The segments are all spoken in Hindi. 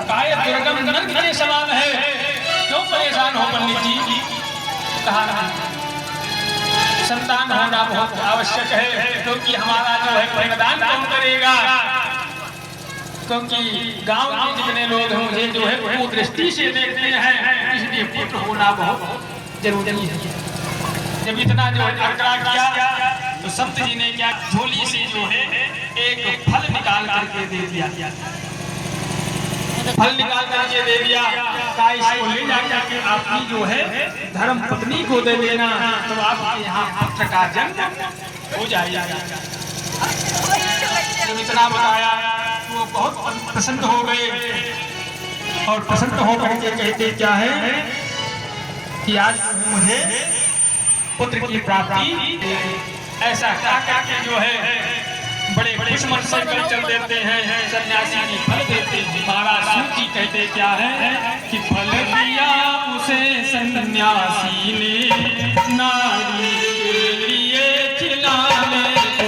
काय दुर्गम नर्क के समान है, क्यों परेशान हो पंडित जी? कहा संतान होना बहुत आवश्यक है, क्योंकि हमारा जो है पिंडदान कौन करेगा? क्योंकि गांव के जितने लोग मुझे जो है वो दृष्टि से देखते हैं, इसलिए पुत्र होना बहुत जरूरी है। जब इतना जो आग्रह किया तो संत जी ने क्या झोली से जो है एक फल निकाल करके दे दिया, फल निकाल करके दे दिया। का इसको ले जाकर के आपकी जो है धर्म पत्नी को दे देना, तो आपके यहाँ पुत्र का जन्म हो जाएगा। जब इतना बताया तो वो बहुत प्रसन्न हो गए और प्रसन्न होकर के कहते क्या है कि आज मुझे पुत्र की प्राप्ति, ऐसा क्या के जो है बड़े खुश मन से चल देते हैं। सन्यासी जी फल देते हैं। महाराज सूत जी कहते क्या है कि फल दिया उसे सन्यासी ने नारी के लिए खिलाने को।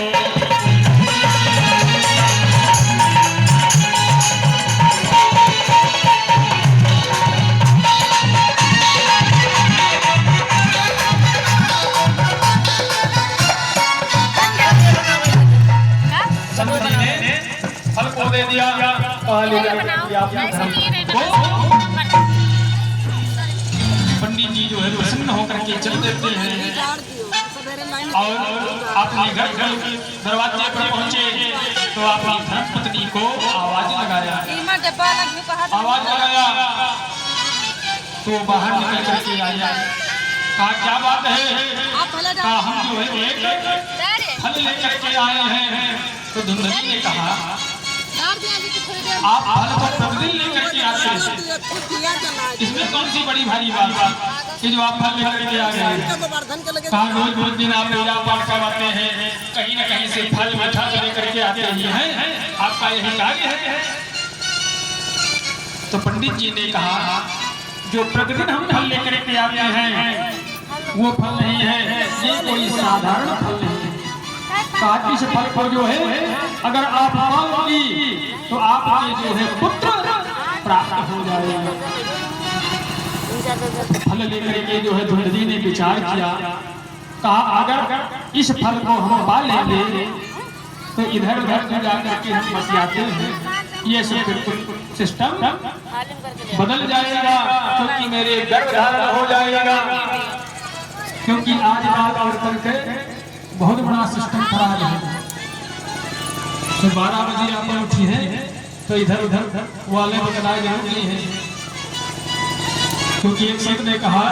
दे दिया पंडित जी जो है प्रसन्न होकर के चल देते हैं और अपने घर दरवाजे पर पहुंचे तो अपनी धर्मपत्नी को आवाज लगाया, आवाज लगाया तो बाहर निकल करके आया। कहा क्या बात है? कहा हम जो है एक फल लेकर के आए हैं। तो धुंधली ने कहा आप फल को प्रतिदिन लेकर के आते हैं, इसमें कौन सी बड़ी भारी बात कि जो आप फल लेकर के आ गए? कहा रोज रोज दिन आप पूजा पाठ करवाते हैं, कहीं न कहीं से फल मीठा लेकर के आते ही हैं, आपका यही कार्य है। तो पंडित जी ने कहा जो प्रतिदिन हम फल लेकर के आते हैं वो फल नहीं है, ये कोई साधारण फल नहीं है। कहा इस फल को जो है अगर आप पाओगी तो आपके जो है पुत्र प्राप्त हो जाएगा। फल लेकर के जो है धुंधली ने विचार किया, कहा अगर इस फल को हम पा लेंगे तो इधर उधर जो जाकर के हम बतियाते हैं, ये सब बिल्कुल सिस्टम बदल जाएगा, क्योंकि मेरे गर्भधारण हो जाएगा। क्योंकि आज बात और कल के बहुत बड़ा सिस्टम खराब है। तो 12 बजे आप उठी है तो इधर उधर वाले बदलाए जरूरी है, क्योंकि एक संत ने कहा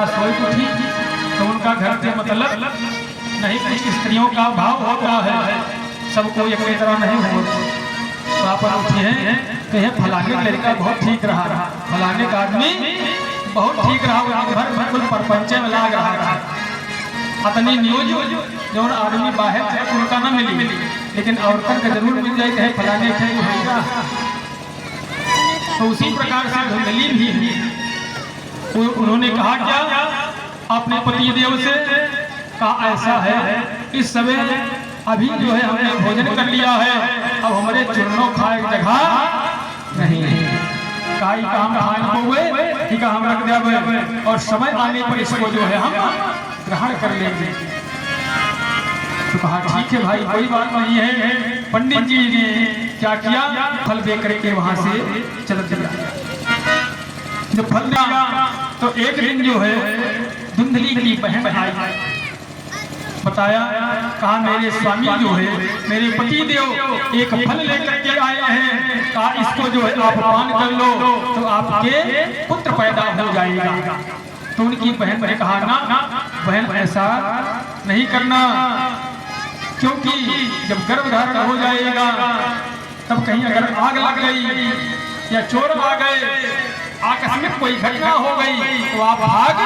सोई तो उनका घर से मतलब नहीं, कुछ स्त्रियों का भाव होता है, सबको एक तरह नहीं होता। तो आप उठी हैं तो यह फलाने लड़का बहुत ठीक रहा, फलाने का आदमी बहुत ठीक रहा, घर बिल्कुल परपंचे में लाग रहा। अपनी न्यूज जो आदमी बाहर से उनका न मिली, लेकिन औरतों का जरूर मिल जाए कहे फलाने थे होगा। तो उसी प्रकार से धुंधली भी उन्होंने कहा क्या अपने पति देव से, कहा ऐसा है इस समय अभी जो है हमने भोजन कर लिया है, अब हमारे चूर्णों खाए जगह नहीं है। कहा काम खान हुए ठीक है हम रख दिया और समय आने पर इसको जो है हम ग्रहण कर लेंगे। तो कहा ठीक है भाई, कोई बात नहीं है। पंडित जी ने क्या किया, फल दे करके वहां से चल दिया। जब फल दिया तो एक दिन जो है धुंधली की बहन आई, बताया, कहा मेरे स्वामी जो है, मेरे पति देव एक फल लेकर के आए हैं, कहा इसको जो है आप पान कर लो तो आपके पुत्र पैदा हो जाएगा। तो उनकी बहन ने कहा ना बहन, ऐसा नहीं करना, क्योंकि जब गर्भ धारण हो जाएगा तब कहीं अगर आग लग गई या चोर आ गए, आकस्मिक कोई घटना हो गई तो आप भाग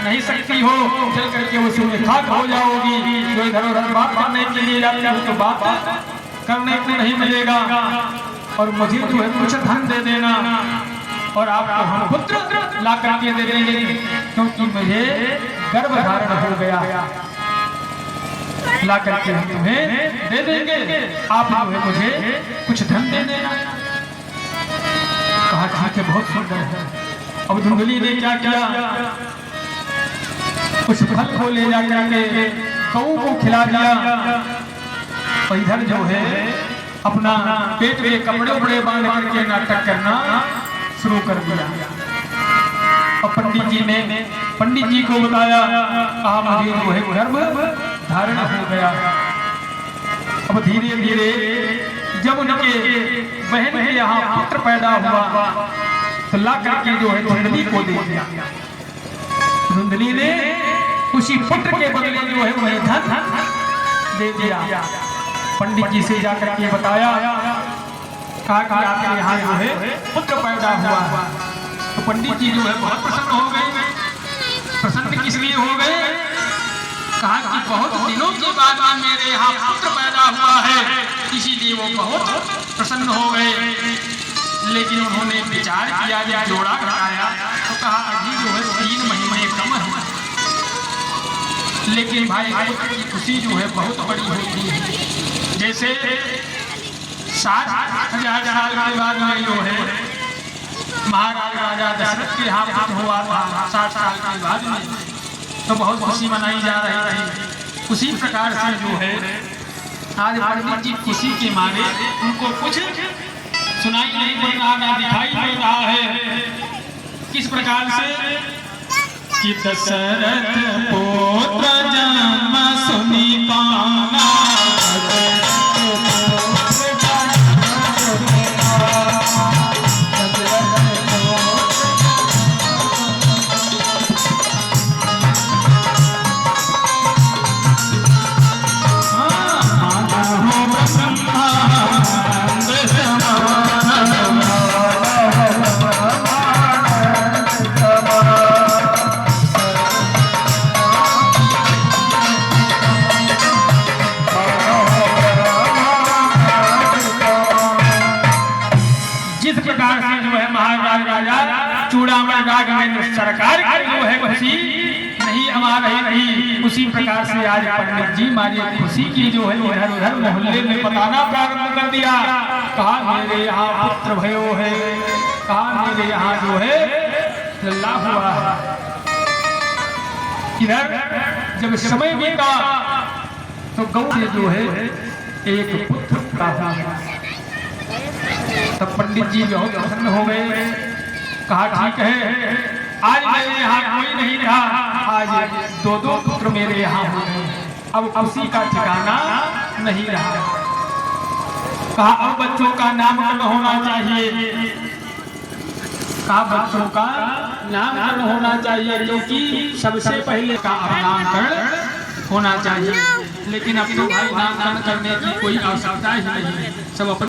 नहीं सकती हो, चल करके उसमें खाक हो जाओगी। जो इधर उधर बात करने के लिए जाते हो तो बात करने को नहीं मिलेगा, और मुझे जो है कुछ धन दे देना और आपको हम पुत्र ला करके दे देंगे, क्योंकि मुझे गर्भ धारण हो गया, ला करके हम तुम्हें दे देंगे, आप जो है मुझे कुछ धन दे देना। कहा ठीक है, बहुत सुंदर है। अब धुंधली ने क्या किया, कुछ फल को ले जा करके गऊ को खिला दिया, और इधर जो है अपना पेट में कपड़े उपड़े बांध करके नाटक करना शुरू कर दिया। और पंडित जी को बताया, कहा मुझे जो है गर्भ धारण हो गया। अब धीरे धीरे जब उनके बहन के यहाँ पुत्र पैदा हुआ तो ला करके जो है धुंधली को दे दिया। धुंधली ने उसी पुत्र के बदले जो है वह धन दे दिया। पंडित जी से जाकर के बताया, कहा कि आपके यहाँ जो है पुत्र पैदा हुआ। तो पंडित जी जो है बहुत प्रसन्न हो गए। प्रसन्न किस लिए हो गए, कहा कि बहुत दिनों के बाद मेरे यहाँ पुत्र पैदा हुआ है, इसीलिए वो बहुत प्रसन्न हो गए। लेकिन उन्होंने विचार किया, जब जोड़ा घटाया तो कहा अभी जो है 3 महीने कम है, लेकिन भाई पुत्र की खुशी जो है बहुत बड़ी होती है। जैसे 60,000 साल के बाद में जो है महाराज राजा दशरथ के यहाँ पुत्र हुआ था, 60 साल के बाद में, तो बहुत खुशी मनाई जा रही थी। उसी प्रकार से जो है आज पंडित जी खुशी के मारे उनको कुछ सुनाई नहीं पड़ रहा, ना दिखाई पड़ रहा है। किस प्रकार से कि दशरथ पुत्र जन्म सुनी पाना, सरकार की जो है खुशी नहीं अमा रही, उसी प्रकार से आज पंडित जी हमारी खुशी की जो है इधर उधर मोहल्ले में बताना प्रारंभ कर दिया। कहा मेरे यहाँ पुत्र भयो है, कहा मेरे यहाँ जो है लल्ला हुआ है। इधर जब समय बीता तो गऊ से जो है एक पुत्र प्राप्त हुआ। तब पंडित जी बहुत प्रसन्न हो गए। कहा ठीक है, आज मेरे यहाँ कोई नहीं रहा, आज 2 पुत्र मेरे यहाँ हो गए, अब खुशी का ठिकाना नहीं रहा। कहा अब बच्चों का नामकरण होना चाहिए, कहा बच्चों का नामकरण होना चाहिए, क्योंकि सबसे पहले का नामकरण होना चाहिए। लेकिन अब तो भाई नामकरण करने की कोई आवश्यकता ही नहीं, सब